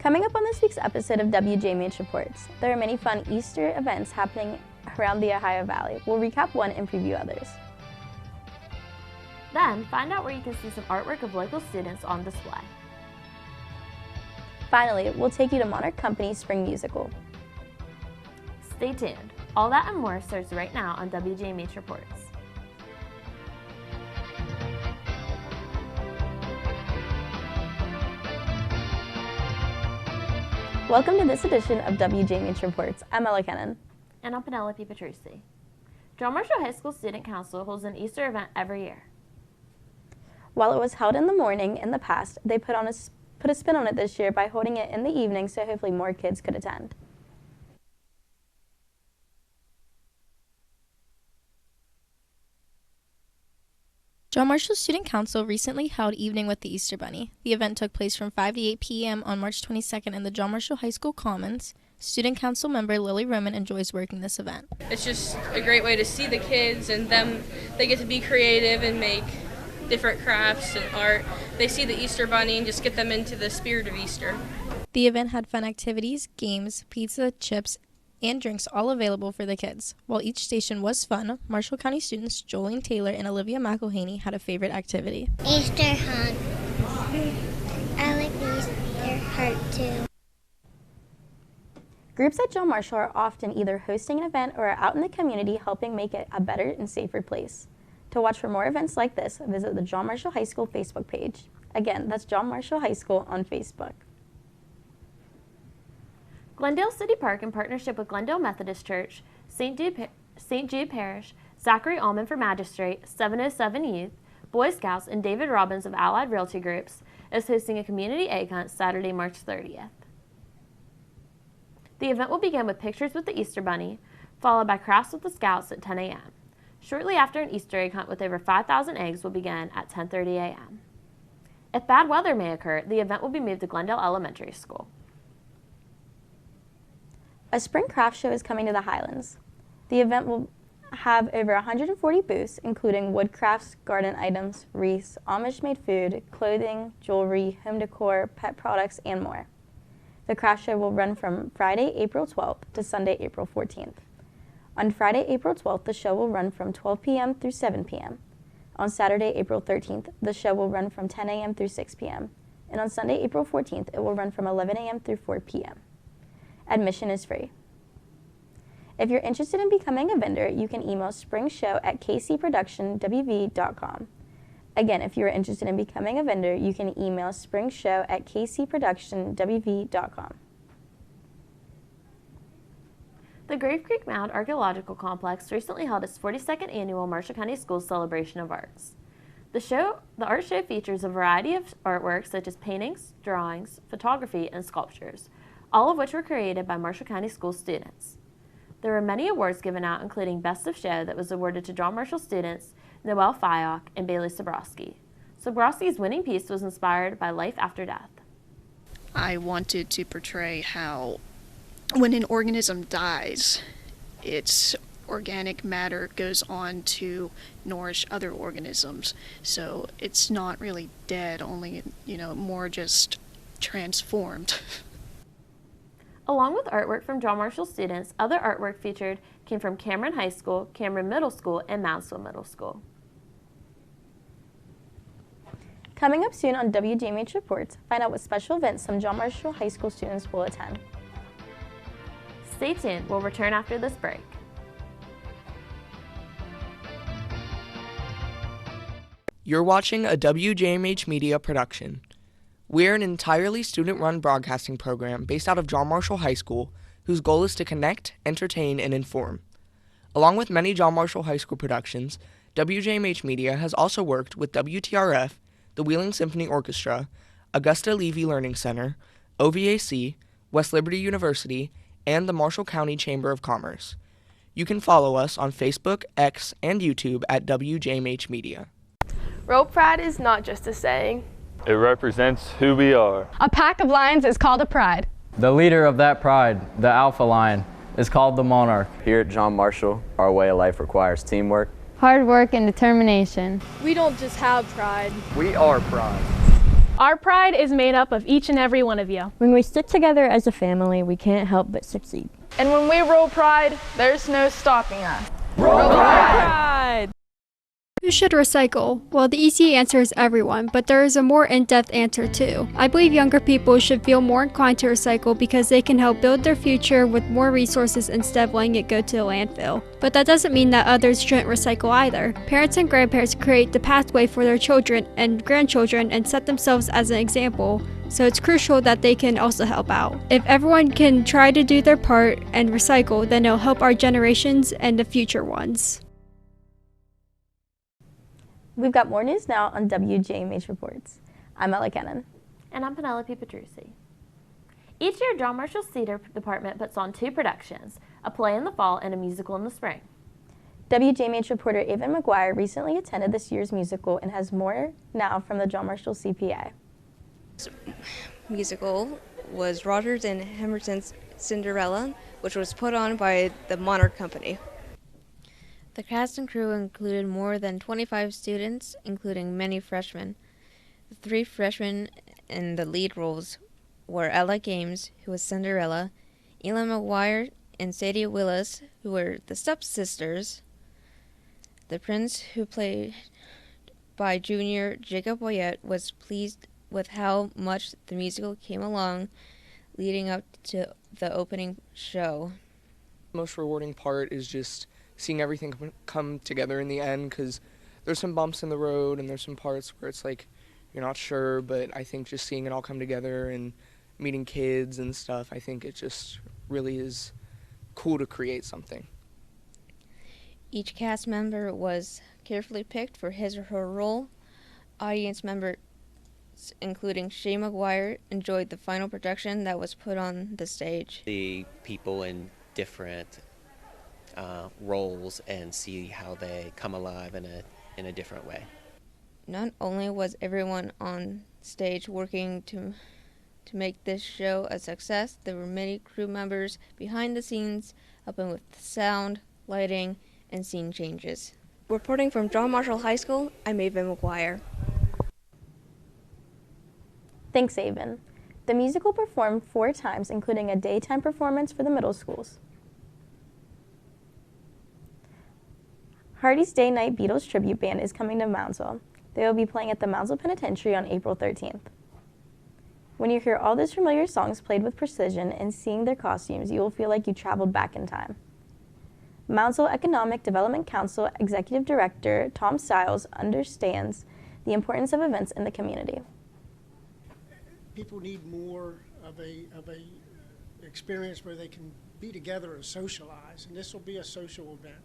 Coming up on this week's episode of WJMH Reports, there are many fun Easter events happening around the Ohio Valley. We'll recap one and preview others. Then, find out where you can see some artwork of local students on display. Finally, we'll take you to Monarch Company's Spring Musical. Stay tuned. All that and more starts right now on WJMH Reports. Welcome to this edition of WJMH Reports. I'm Ella Kennan. And I'm Penelope Petrucci. John Marshall High School Student Council holds an Easter event every year. While it was held in the morning in the past, they put a spin on it this year by holding it in the evening so hopefully more kids could attend. John Marshall Student Council recently held Evening with the Easter Bunny. The event took place from 5 to 8 p.m. on March 22nd in the John Marshall High School Commons. Student Council member Lily Roman enjoys working this event. It's just a great way to see the kids and them. They get to be creative and make different crafts and art. They see the Easter Bunny and just get them into the spirit of Easter. The event had fun activities, games, pizza, chips, and drinks all available for the kids. While each station was fun, Marshall County students Jolene Taylor and Olivia McElhaney had a favorite activity. Easter hunt. I like Easter hunt too. Groups at John Marshall are often either hosting an event or are out in the community helping make it a better and safer place. To watch for more events like this, visit the John Marshall High School Facebook page. Again, that's John Marshall High School on Facebook. Glendale City Park, in partnership with Glendale Methodist Church, St. Jude Parish, Zachary Allman for Magistrate, 707 Youth, Boy Scouts, and David Robbins of Allied Realty Groups, is hosting a community egg hunt Saturday, March 30th. The event will begin with pictures with the Easter Bunny, followed by crafts with the Scouts at 10 a.m. Shortly after, an Easter egg hunt with over 5,000 eggs will begin at 10:30 a.m. If bad weather may occur, the event will be moved to Glendale Elementary School. A spring craft show is coming to the Highlands. The event will have over 140 booths, including wood crafts, garden items, wreaths, Amish-made food, clothing, jewelry, home decor, pet products, and more. The craft show will run from Friday, April 12th to Sunday, April 14th. On Friday, April 12th, the show will run from 12 p.m. through 7 p.m. On Saturday, April 13th, the show will run from 10 a.m. through 6 p.m. And on Sunday, April 14th, it will run from 11 a.m. through 4 p.m. Admission is free. If you're interested in becoming a vendor, you can email springshow@kcproductionwv.com. Again, if you are interested in becoming a vendor, you can email springshow@kcproductionwv.com. The Grave Creek Mound Archaeological Complex recently held its 42nd annual Marshall County Schools Celebration of Arts. The art show features a variety of artworks such as paintings, drawings, photography, and sculptures, all of which were created by Marshall County School students. There were many awards given out, including Best of Show that was awarded to John Marshall students Noel Fyock and Bailey Sobrowski. Sobrowski's winning piece was inspired by life after death. I wanted to portray how when an organism dies, its organic matter goes on to nourish other organisms. So it's not really dead, only, more just transformed. Along with artwork from John Marshall students, other artwork featured came from Cameron High School, Cameron Middle School, and Moundsville Middle School. Coming up soon on WJMH Reports, find out what special events some John Marshall High School students will attend. Stay tuned. We'll return after this break. You're watching a WJMH Media production. We're an entirely student-run broadcasting program based out of John Marshall High School, whose goal is to connect, entertain, and inform. Along with many John Marshall High School productions, WJMH Media has also worked with WTRF, the Wheeling Symphony Orchestra, Augusta Levy Learning Center, OVAC, West Liberty University, and the Marshall County Chamber of Commerce. You can follow us on Facebook, X, and YouTube at WJMH Media. Rope pride is not just a saying. It represents who we are. A pack of lions is called a pride. The leader of that pride, the alpha lion, is called the monarch. Here at John Marshall, our way of life requires teamwork, hard work, and determination. We don't just have pride. We are pride. Our pride is made up of each and every one of you. When we stick together as a family, we can't help but succeed. And when we roll pride, there's no stopping us. Roll Pride! Who should recycle? Well, the easy answer is everyone, but there is a more in-depth answer too. I believe younger people should feel more inclined to recycle because they can help build their future with more resources instead of letting it go to the landfill. But that doesn't mean that others shouldn't recycle either. Parents and grandparents create the pathway for their children and grandchildren and set themselves as an example, so it's crucial that they can also help out. If everyone can try to do their part and recycle, then it'll help our generations and the future ones. We've got more news now on WJMH Reports. I'm Ella Kennan. And I'm Penelope Petrucci. Each year, John Marshall's theater department puts on 2 productions, a play in the fall and a musical in the spring. WJMH reporter Ava McGuire recently attended this year's musical and has more now from the John Marshall CPA. Musical was Rodgers and Hammerton's Cinderella, which was put on by the Monarch Company. The cast and crew included more than 25 students, including many freshmen. The 3 freshmen in the lead roles were Ella Games, who was Cinderella, Ela McGuire and Sadie Willis, who were the stepsisters. The prince, who played by junior Jacob Boyette, was pleased with how much the musical came along leading up to the opening show. The most rewarding part is just seeing everything come together in the end, because there's some bumps in the road and there's some parts where it's like you're not sure, but I think just seeing it all come together and meeting kids and stuff, I think it just really is cool to create something. Each cast member was carefully picked for his or her role. Audience members, including Shay McGuire, enjoyed the final production that was put on the stage. The people in different roles and see how they come alive in a different way. Not only was everyone on stage working to make this show a success, there were many crew members behind the scenes helping with the sound, lighting, and scene changes. Reporting from John Marshall High School, I'm Ava McGuire. Thanks, Avon. The musical performed 4 times, including a daytime performance for the middle schools. Hardy's Day Night Beatles Tribute Band is coming to Moundsville. They will be playing at the Moundsville Penitentiary on April 13th. When you hear all those familiar songs played with precision and seeing their costumes, you will feel like you traveled back in time. Moundsville Economic Development Council Executive Director Tom Stiles understands the importance of events in the community. People need more of a experience where they can be together and socialize, and this will be a social event.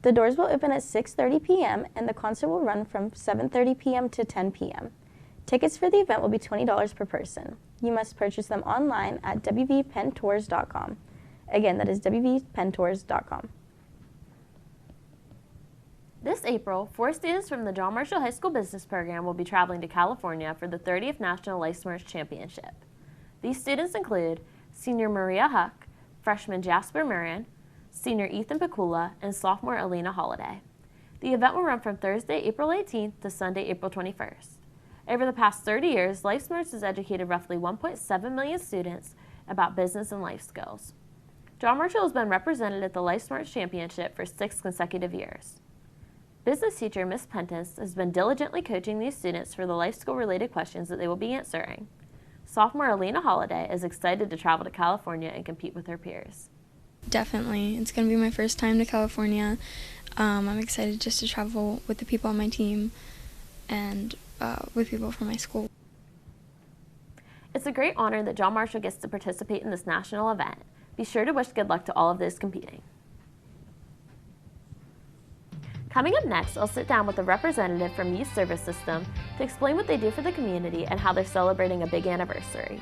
The doors will open at 6:30 p.m. and the concert will run from 7:30 p.m. to 10 p.m. Tickets for the event will be $20 per person. You must purchase them online at wvpentours.com. Again, that is wvpentours.com. This April, 4 students from the John Marshall High School Business Program will be traveling to California for the 30th National Lifesmarch Championship. These students include senior Maria Huck, freshman Jasper Murrin, senior Ethan Picula, and sophomore Alina Holiday. The event will run from Thursday, April 18th to Sunday, April 21st. Over the past 30 years, LifeSmarts has educated roughly 1.7 million students about business and life skills. John Marshall has been represented at the LifeSmarts Championship for 6 consecutive years. Business teacher Miss Pentis has been diligently coaching these students for the life skill-related questions that they will be answering. Sophomore Alina Holiday is excited to travel to California and compete with her peers. Definitely. It's going to be my first time to California. I'm excited just to travel with the people on my team and with people from my school. It's a great honor that John Marshall gets to participate in this national event. Be sure to wish good luck to all of those competing. Coming up next, I'll sit down with a representative from Youth Service System to explain what they do for the community and how they're celebrating a big anniversary.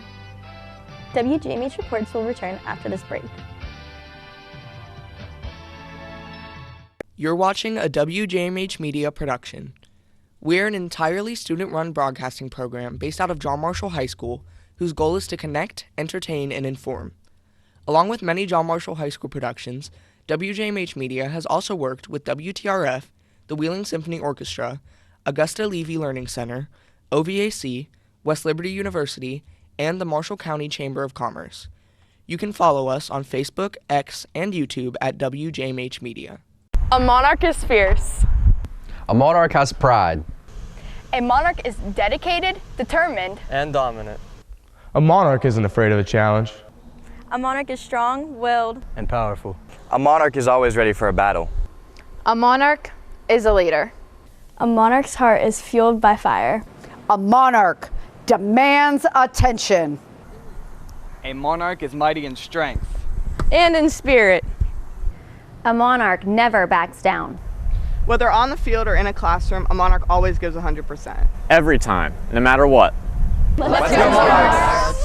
WJMH Reports will return after this break. You're watching a WJMH Media production. We're an entirely student-run broadcasting program based out of John Marshall High School, whose goal is to connect, entertain, and inform. Along with many John Marshall High School productions, WJMH Media has also worked with WTRF, the Wheeling Symphony Orchestra, Augusta Levy Learning Center, OVAC, West Liberty University, and the Marshall County Chamber of Commerce. You can follow us on Facebook, X, and YouTube at WJMH Media. A monarch is fierce. A monarch has pride. A monarch is dedicated, determined, and dominant. A monarch isn't afraid of a challenge. A monarch is strong-willed and powerful. A monarch is always ready for a battle. A monarch is a leader. A monarch's heart is fueled by fire. A monarch demands attention. A monarch is mighty in strength and in spirit. A monarch never backs down. Whether on the field or in a classroom, a monarch always gives 100%. Every time, no matter what. Let's go Monarchs!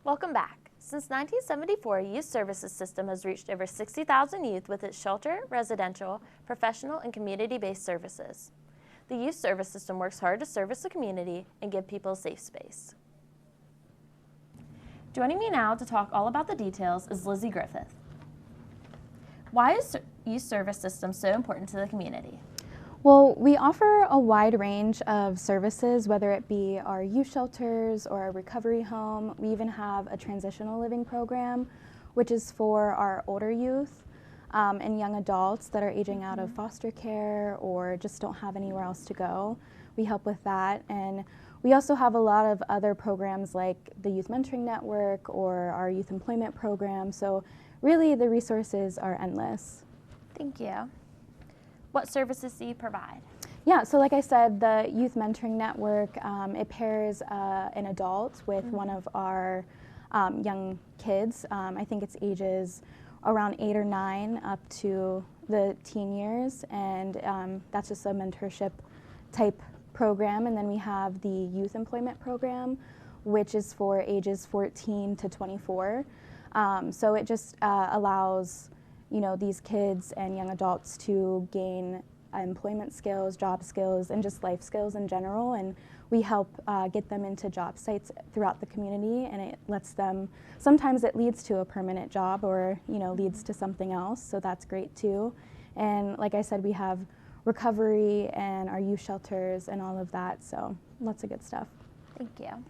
Welcome back. Since 1974, Youth Services System has reached over 60,000 youth with its shelter, residential, professional, and community-based services. The Youth Service System works hard to service the community and give people a safe space. Joining me now to talk all about the details is Lizzie Griffith. Why is Youth Service System so important to the community? Well, we offer a wide range of services, whether it be our youth shelters or a recovery home. We even have a transitional living program, which is for our older youth and young adults that are aging out of foster care or just don't have anywhere else to go. We help with that. And we also have a lot of other programs like the Youth Mentoring Network or our Youth Employment Program. So really the resources are endless. Thank you. What services do you provide? Yeah, so like I said, the Youth Mentoring Network, it pairs an adult with one of our young kids. I think it's ages around 8 or 9 up to the teen years, and that's just a mentorship type program. And then we have the Youth Employment Program, which is for ages 14 to 24. So it just allows these kids and young adults to gain employment skills, job skills, and just life skills in general. And we help get them into job sites throughout the community, and it lets them, sometimes it leads to a permanent job or, leads to something else. So that's great too. And like I said, we have recovery and our youth shelters and all of that. So lots of good stuff. Thank you.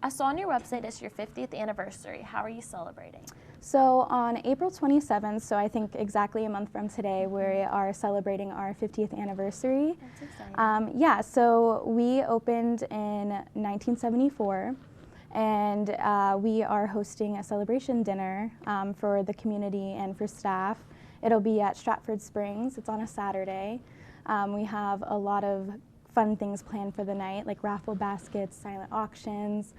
I saw on your website it's your 50th anniversary. How are you celebrating? So on April 27th, so I think exactly a month from today, we are celebrating our 50th anniversary. That's exciting. Yeah, so we opened in 1974, and we are hosting a celebration dinner for the community and for staff. It'll be at Stratford Springs. It's on a Saturday. We have a lot of fun things planned for the night, like raffle baskets, silent auctions.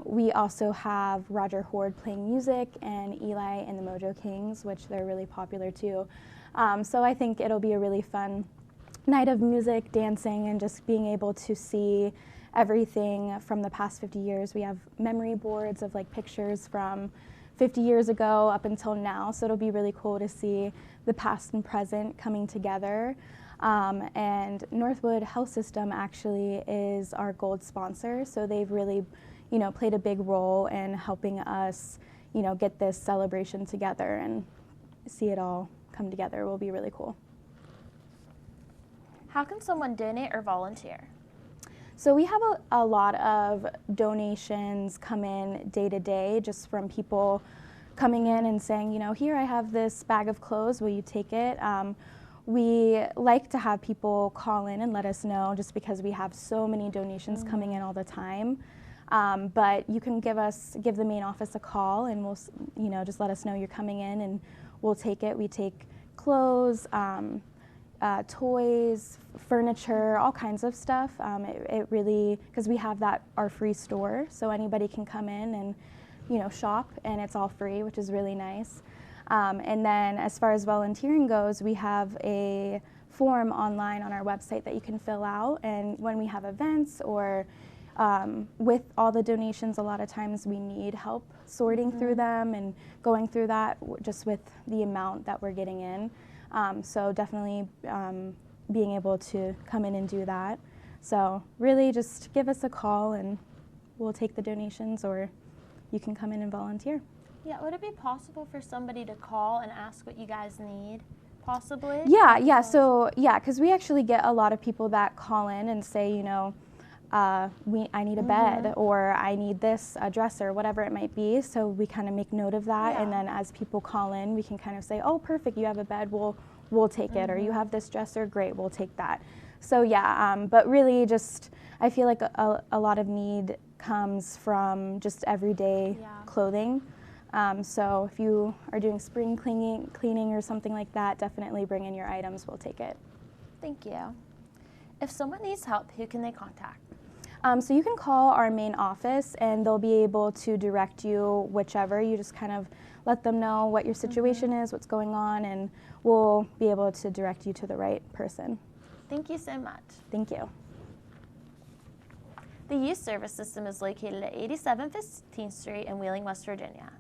We also have Roger Horde playing music and Eli and the Mojo Kings, which they're really popular too. So I think it'll be a really fun night of music, dancing, and just being able to see everything from the past 50 years. We have memory boards of like pictures from 50 years ago up until now, so it'll be really cool to see the past and present coming together. And Northwood Health System actually is our gold sponsor, so they've really played a big role in helping us, get this celebration together and see it all come together. It will be really cool. How can someone donate or volunteer? So we have a lot of donations come in day to day, just from people coming in and saying, here I have this bag of clothes, will you take it? We like to have people call in and let us know, just because we have so many donations coming in all the time. But you can give the main office a call, and we'll, just let us know you're coming in, and we'll take it. We take clothes, toys, furniture, all kinds of stuff. It really, because we have our free store, so anybody can come in and, shop, and it's all free, which is really nice. And then as far as volunteering goes, we have a form online on our website that you can fill out, and when we have events or with all the donations, a lot of times we need help sorting through them and going through that just with the amount that we're getting in. So definitely being able to come in and do that. So really just give us a call and we'll take the donations, or you can come in and volunteer. Yeah, would it be possible for somebody to call and ask what you guys need, possibly? Yeah, so because we actually get a lot of people that call in and say, you know, I need a bed, or I need this, a dresser, whatever it might be. So we kind of make note of that, and then as people call in, we can kind of say, oh, perfect, you have a bed, we'll take it, or you have this dresser, great, we'll take that. So yeah, but really just, I feel like a lot of need comes from just everyday clothing. So if you are doing spring cleaning or something like that, definitely bring in your items, we'll take it. Thank you. If someone needs help, who can they contact? So you can call our main office and they'll be able to direct you whichever. You just kind of let them know what your situation is, what's going on, and we'll be able to direct you to the right person. Thank you so much. Thank you. The Youth Service System is located at 8715th Street in Wheeling, West Virginia.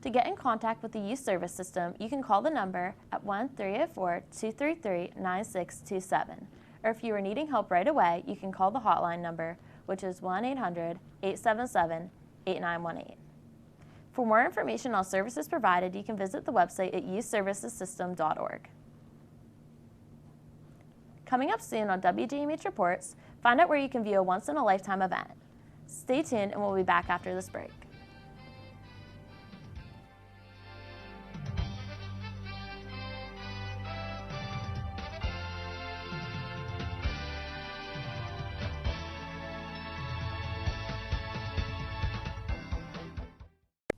To get in contact with the Youth Service System, you can call the number at 1-304-233-9627. Or if you are needing help right away, you can call the hotline number, which is 1-800-877-8918. For more information on services provided, you can visit the website at youthservicessystem.org. Coming up soon on WJMH Reports, find out where you can view a once-in-a-lifetime event. Stay tuned and we'll be back after this break.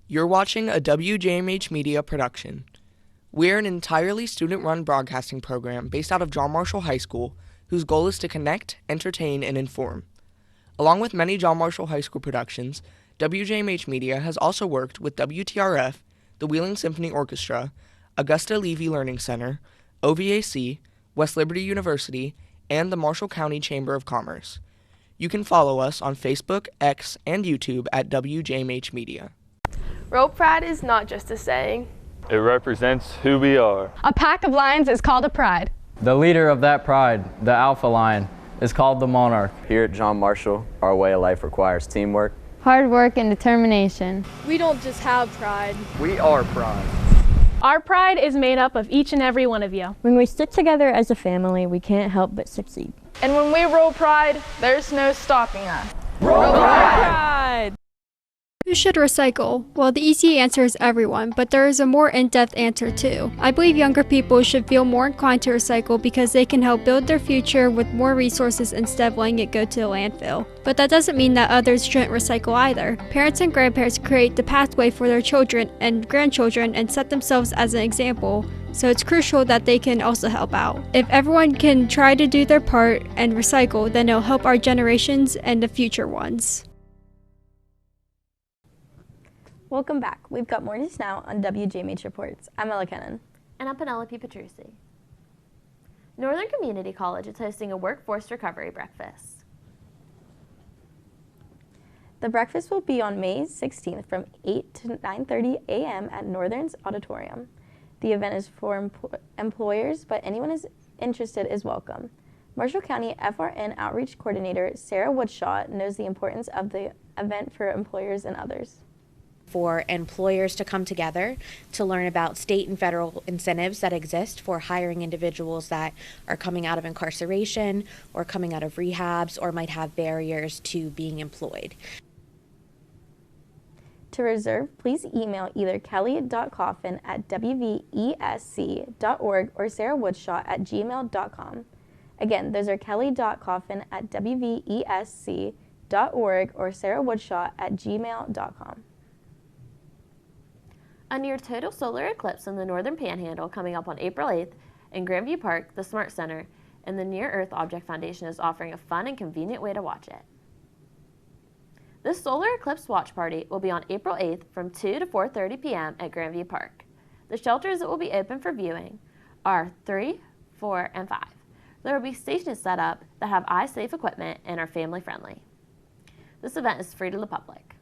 You're watching a WJMH Media production. We're an entirely student-run broadcasting program based out of John Marshall High School, whose goal is to connect, entertain, and inform. Along with many John Marshall High School productions, WJMH Media has also worked with WTRF, the Wheeling Symphony Orchestra, Augusta Levy Learning Center, OVAC, West Liberty University, and the Marshall County Chamber of Commerce. You can follow us on Facebook, X, and YouTube at WJMH Media. Rope pride is not just a saying. It represents who we are. A pack of lions is called a pride. The leader of that pride, the alpha lion, is called the monarch. Here at John Marshall, our way of life requires teamwork, hard work, and determination. We don't just have pride. We are pride. Our pride is made up of each and every one of you. When we stick together as a family, we can't help but succeed. And when we roll pride, there's no stopping us. Roll pride! Who should recycle? Well, the easy answer is everyone, but there is a more in-depth answer too. I believe younger people should feel more inclined to recycle because they can help build their future with more resources instead of letting it go to the landfill. But that doesn't mean that others shouldn't recycle either. Parents and grandparents create the pathway for their children and grandchildren and set themselves as an example, so it's crucial that they can also help out. If everyone can try to do their part and recycle, then it'll help our generations and the future ones. Welcome back. We've got more news now on WJMH Reports. I'm Ella Kennan. And I'm Penelope Petrucci. Northern Community College is hosting a workforce recovery breakfast. The breakfast will be on May 16th from 8 to 9:30 a.m. at Northern's Auditorium. The event is for employers, but anyone is interested is welcome. Marshall County FRN Outreach Coordinator Sarah Woodshaw knows the importance of the event for employers and others. For employers to come together to learn about state and federal incentives that exist for hiring individuals that are coming out of incarceration or coming out of rehabs or might have barriers to being employed. To reserve, please email either kelly.coffin@wvesc.org or sarahwoodshaw@gmail.com. Again, those are kelly.coffin@wvesc.org or sarahwoodshaw@gmail.com. A near total solar eclipse in the northern panhandle coming up on April 8th in Grandview Park, the Smart Center, and the Near Earth Object Foundation is offering a fun and convenient way to watch it. This solar eclipse watch party will be on April 8th from 2 to 4:30 p.m. at Grandview Park. The shelters that will be open for viewing are 3, 4, and 5. There will be stations set up that have eye-safe equipment and are family-friendly. This event is free to the public.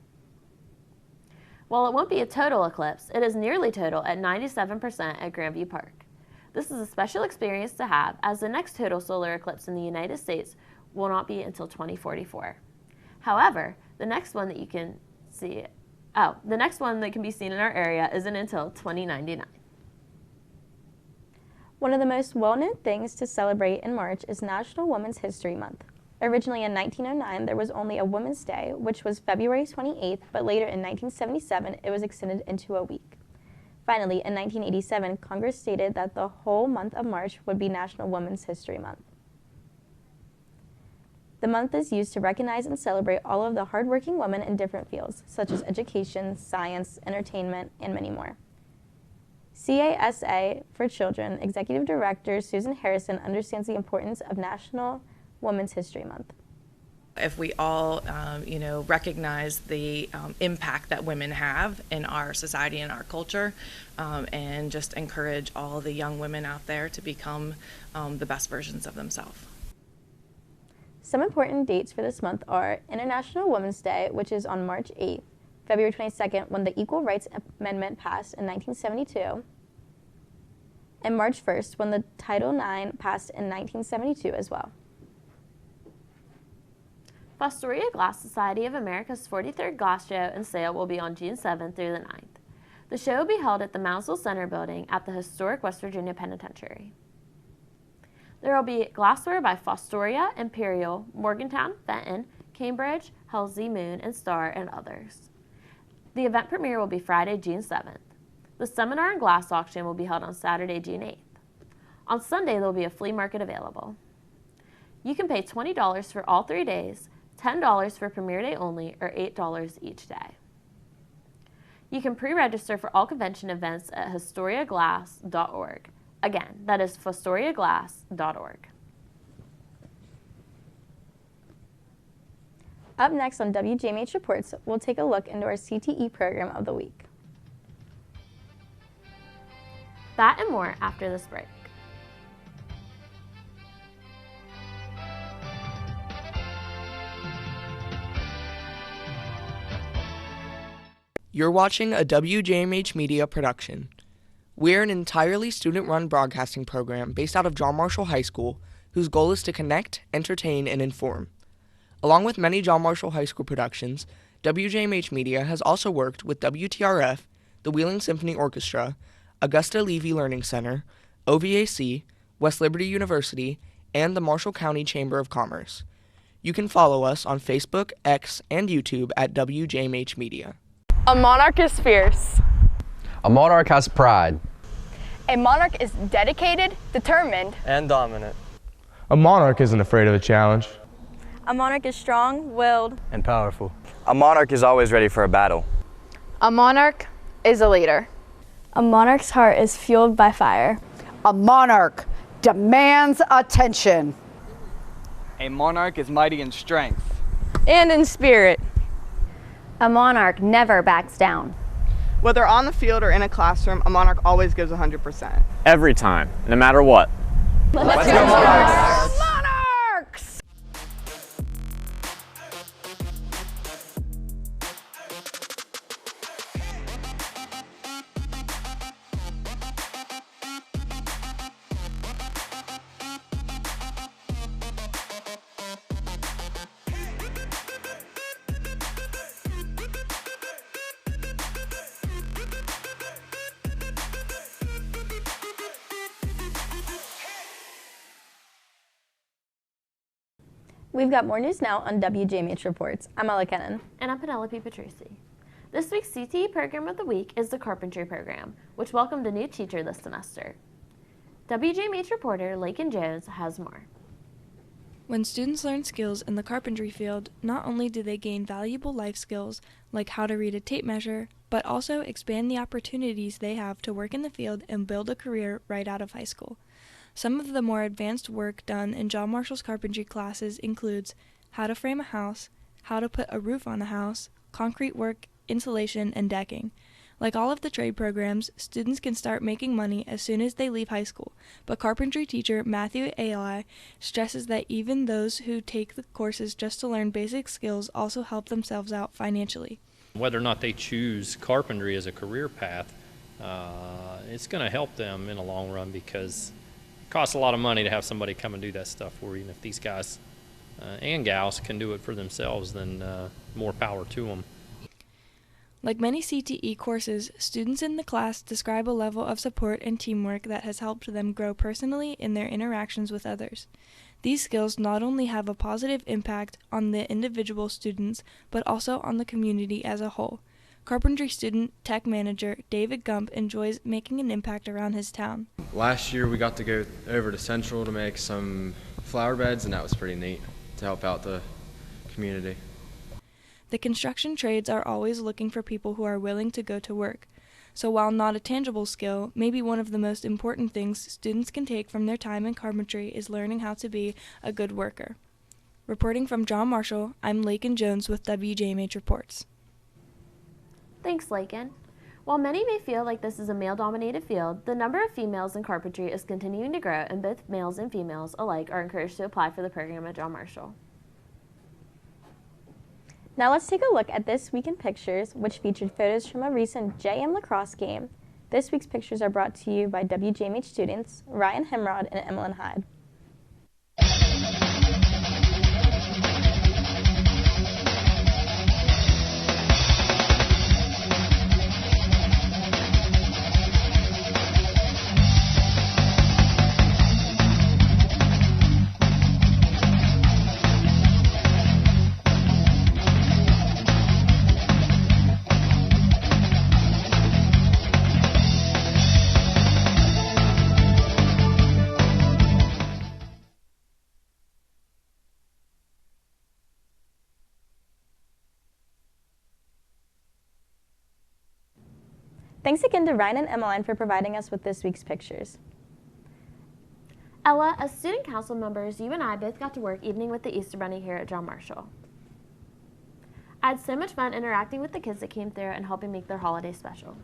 While it won't be a total eclipse, it is nearly total at 97% at Grandview Park. This is a special experience to have, as the next total solar eclipse in the United States will not be until 2044. However, the next one that can be seen in our area isn't until 2099. One of the most well-known things to celebrate in March is National Women's History Month. Originally in 1909, there was only a Women's Day, which was February 28th, but later in 1977, it was extended into a week. Finally, in 1987, Congress stated that the whole month of March would be National Women's History Month. The month is used to recognize and celebrate all of the hardworking women in different fields, such as education, science, entertainment, and many more. CASA for Children Executive Director Susan Harrison understands the importance of National Women's History Month. If we all, recognize the impact that women have in our society and our culture, and just encourage all the young women out there to become the best versions of themselves. Some important dates for this month are International Women's Day, which is on March 8th, February 22nd, when the Equal Rights Amendment passed in 1972, and March 1st, when the Title IX passed in 1972 as well. Fostoria Glass Society of America's 43rd Glass Show and Sale will be on June 7th through the 9th. The show will be held at the Moundsville Center building at the historic West Virginia Penitentiary. There will be glassware by Fostoria, Imperial, Morgantown, Fenton, Cambridge, Halsey, Moon, and Star, and others. The event premiere will be Friday, June 7th. The seminar and glass auction will be held on Saturday, June 8th. On Sunday, there will be a flea market available. You can pay $20 for all 3 days, $10 for premiere day only, or $8 each day. You can pre-register for all convention events at historiaglass.org. Again, that is fostoriaglass.org. Up next on WJMH Reports, we'll take a look into our CTE program of the week. That and more after this break. You're watching a WJMH Media production. We're an entirely student-run broadcasting program based out of John Marshall High School, whose goal is to connect, entertain, and inform. Along with many John Marshall High School productions, WJMH Media has also worked with WTRF, the Wheeling Symphony Orchestra, Augusta Levy Learning Center, OVAC, West Liberty University, and the Marshall County Chamber of Commerce. You can follow us on Facebook, X, and YouTube at WJMH Media. A monarch is fierce. A monarch has pride. A monarch is dedicated, determined, and dominant. A monarch isn't afraid of a challenge. A monarch is strong-willed and powerful. A monarch is always ready for a battle. A monarch is a leader. A monarch's heart is fueled by fire. A monarch demands attention. A monarch is mighty in strength and in spirit. A monarch never backs down. Whether on the field or in a classroom, a monarch always gives 100%. Every time, no matter what. Let's go Monarchs! Monarchs! We've got more news now on WJMH Reports. I'm Ella Kennan. And I'm Penelope Patrucci. This week's CTE Program of the Week is the Carpentry Program, which welcomed a new teacher this semester. WJMH reporter Lakin Jones has more. When students learn skills in the carpentry field, not only do they gain valuable life skills like how to read a tape measure, but also expand the opportunities they have to work in the field and build a career right out of high school. Some of the more advanced work done in John Marshall's carpentry classes includes how to frame a house, how to put a roof on a house, concrete work, insulation, and decking. Like all of the trade programs, students can start making money as soon as they leave high school, but carpentry teacher Matthew Ailai stresses that even those who take the courses just to learn basic skills also help themselves out financially. Whether or not they choose carpentry as a career path, it's going to help them in the long run because it costs a lot of money to have somebody come and do that stuff for you. And if these guys and gals can do it for themselves, then more power to them. Like many CTE courses, students in the class describe a level of support and teamwork that has helped them grow personally in their interactions with others. These skills not only have a positive impact on the individual students, but also on the community as a whole. Carpentry student tech manager David Gump enjoys making an impact around his town. Last year we got to go over to Central to make some flower beds, and that was pretty neat to help out the community. The construction trades are always looking for people who are willing to go to work. So while not a tangible skill, maybe one of the most important things students can take from their time in carpentry is learning how to be a good worker. Reporting from John Marshall, I'm Lakin Jones with WJMH Reports. Thanks, Lakin. While many may feel like this is a male-dominated field, the number of females in carpentry is continuing to grow, and both males and females alike are encouraged to apply for the program at John Marshall. Now let's take a look at This Week in Pictures, which featured photos from a recent JM lacrosse game. This week's pictures are brought to you by WJMH students Ryan Hemrod and Emmeline Hyde. Thanks again to Ryan and Emmeline for providing us with this week's pictures. Ella, as student council members, you and I both got to work evening with the Easter Bunny here at John Marshall. I had so much fun interacting with the kids that came through and helping make their holiday special.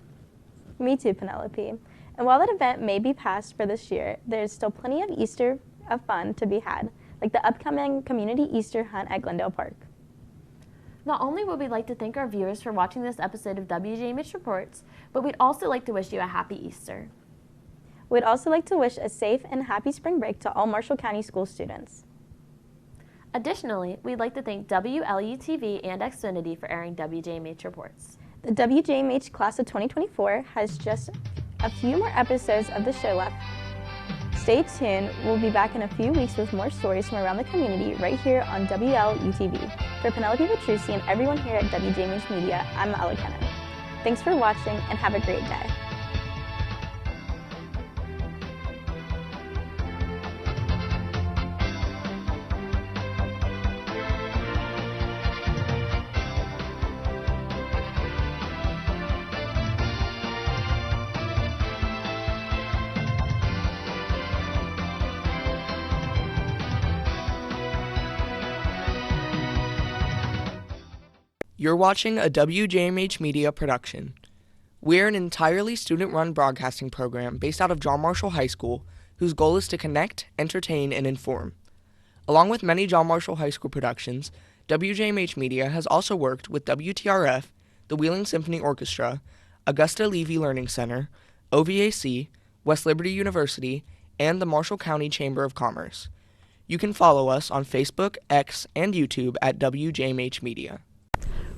Me too, Penelope. And while that event may be past for this year, there's still plenty of Easter fun to be had, like the upcoming community Easter hunt at Glendale Park. Not only would we like to thank our viewers for watching this episode of WJMH Reports, but we'd also like to wish you a happy Easter. We'd also like to wish a safe and happy spring break to all Marshall County school students. Additionally, we'd like to thank WLUTV and Xfinity for airing WJMH Reports. The WJMH class of 2024 has just a few more episodes of the show left. Stay tuned. We'll be back in a few weeks with more stories from around the community right here on WLUTV. For Penelope Petrucci and everyone here at WJMH Media, I'm Ella Kennan. Thanks for watching and have a great day. You're watching a WJMH Media production. We're an entirely student-run broadcasting program based out of John Marshall High School, whose goal is to connect, entertain, and inform. Along with many John Marshall High School productions, WJMH Media has also worked with WTRF, the Wheeling Symphony Orchestra, Augusta Levy Learning Center, OVAC, West Liberty University, and the Marshall County Chamber of Commerce. You can follow us on Facebook, X, and YouTube at WJMH Media.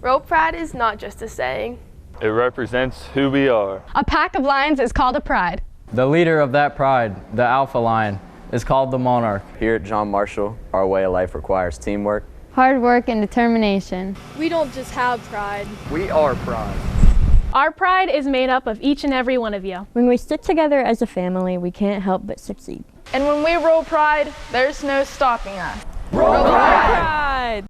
Rope pride is not just a saying. It represents who we are. A pack of lions is called a pride. The leader of that pride, the alpha lion, is called the monarch. Here at John Marshall, our way of life requires teamwork, hard work, and determination. We don't just have pride. We are pride. Our pride is made up of each and every one of you. When we stick together as a family, we can't help but succeed. And when we roll pride, there's no stopping us. Roll pride!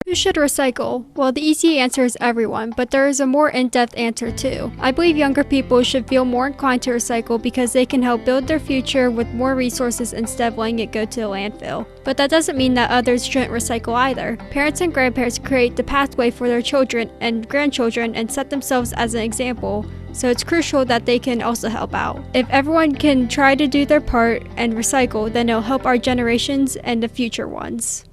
Who should recycle? Well, the easy answer is everyone, but there is a more in-depth answer too. I believe younger people should feel more inclined to recycle because they can help build their future with more resources instead of letting it go to a landfill. But that doesn't mean that others shouldn't recycle either. Parents and grandparents create the pathway for their children and grandchildren and set themselves as an example, so it's crucial that they can also help out. If everyone can try to do their part and recycle, then it'll help our generations and the future ones.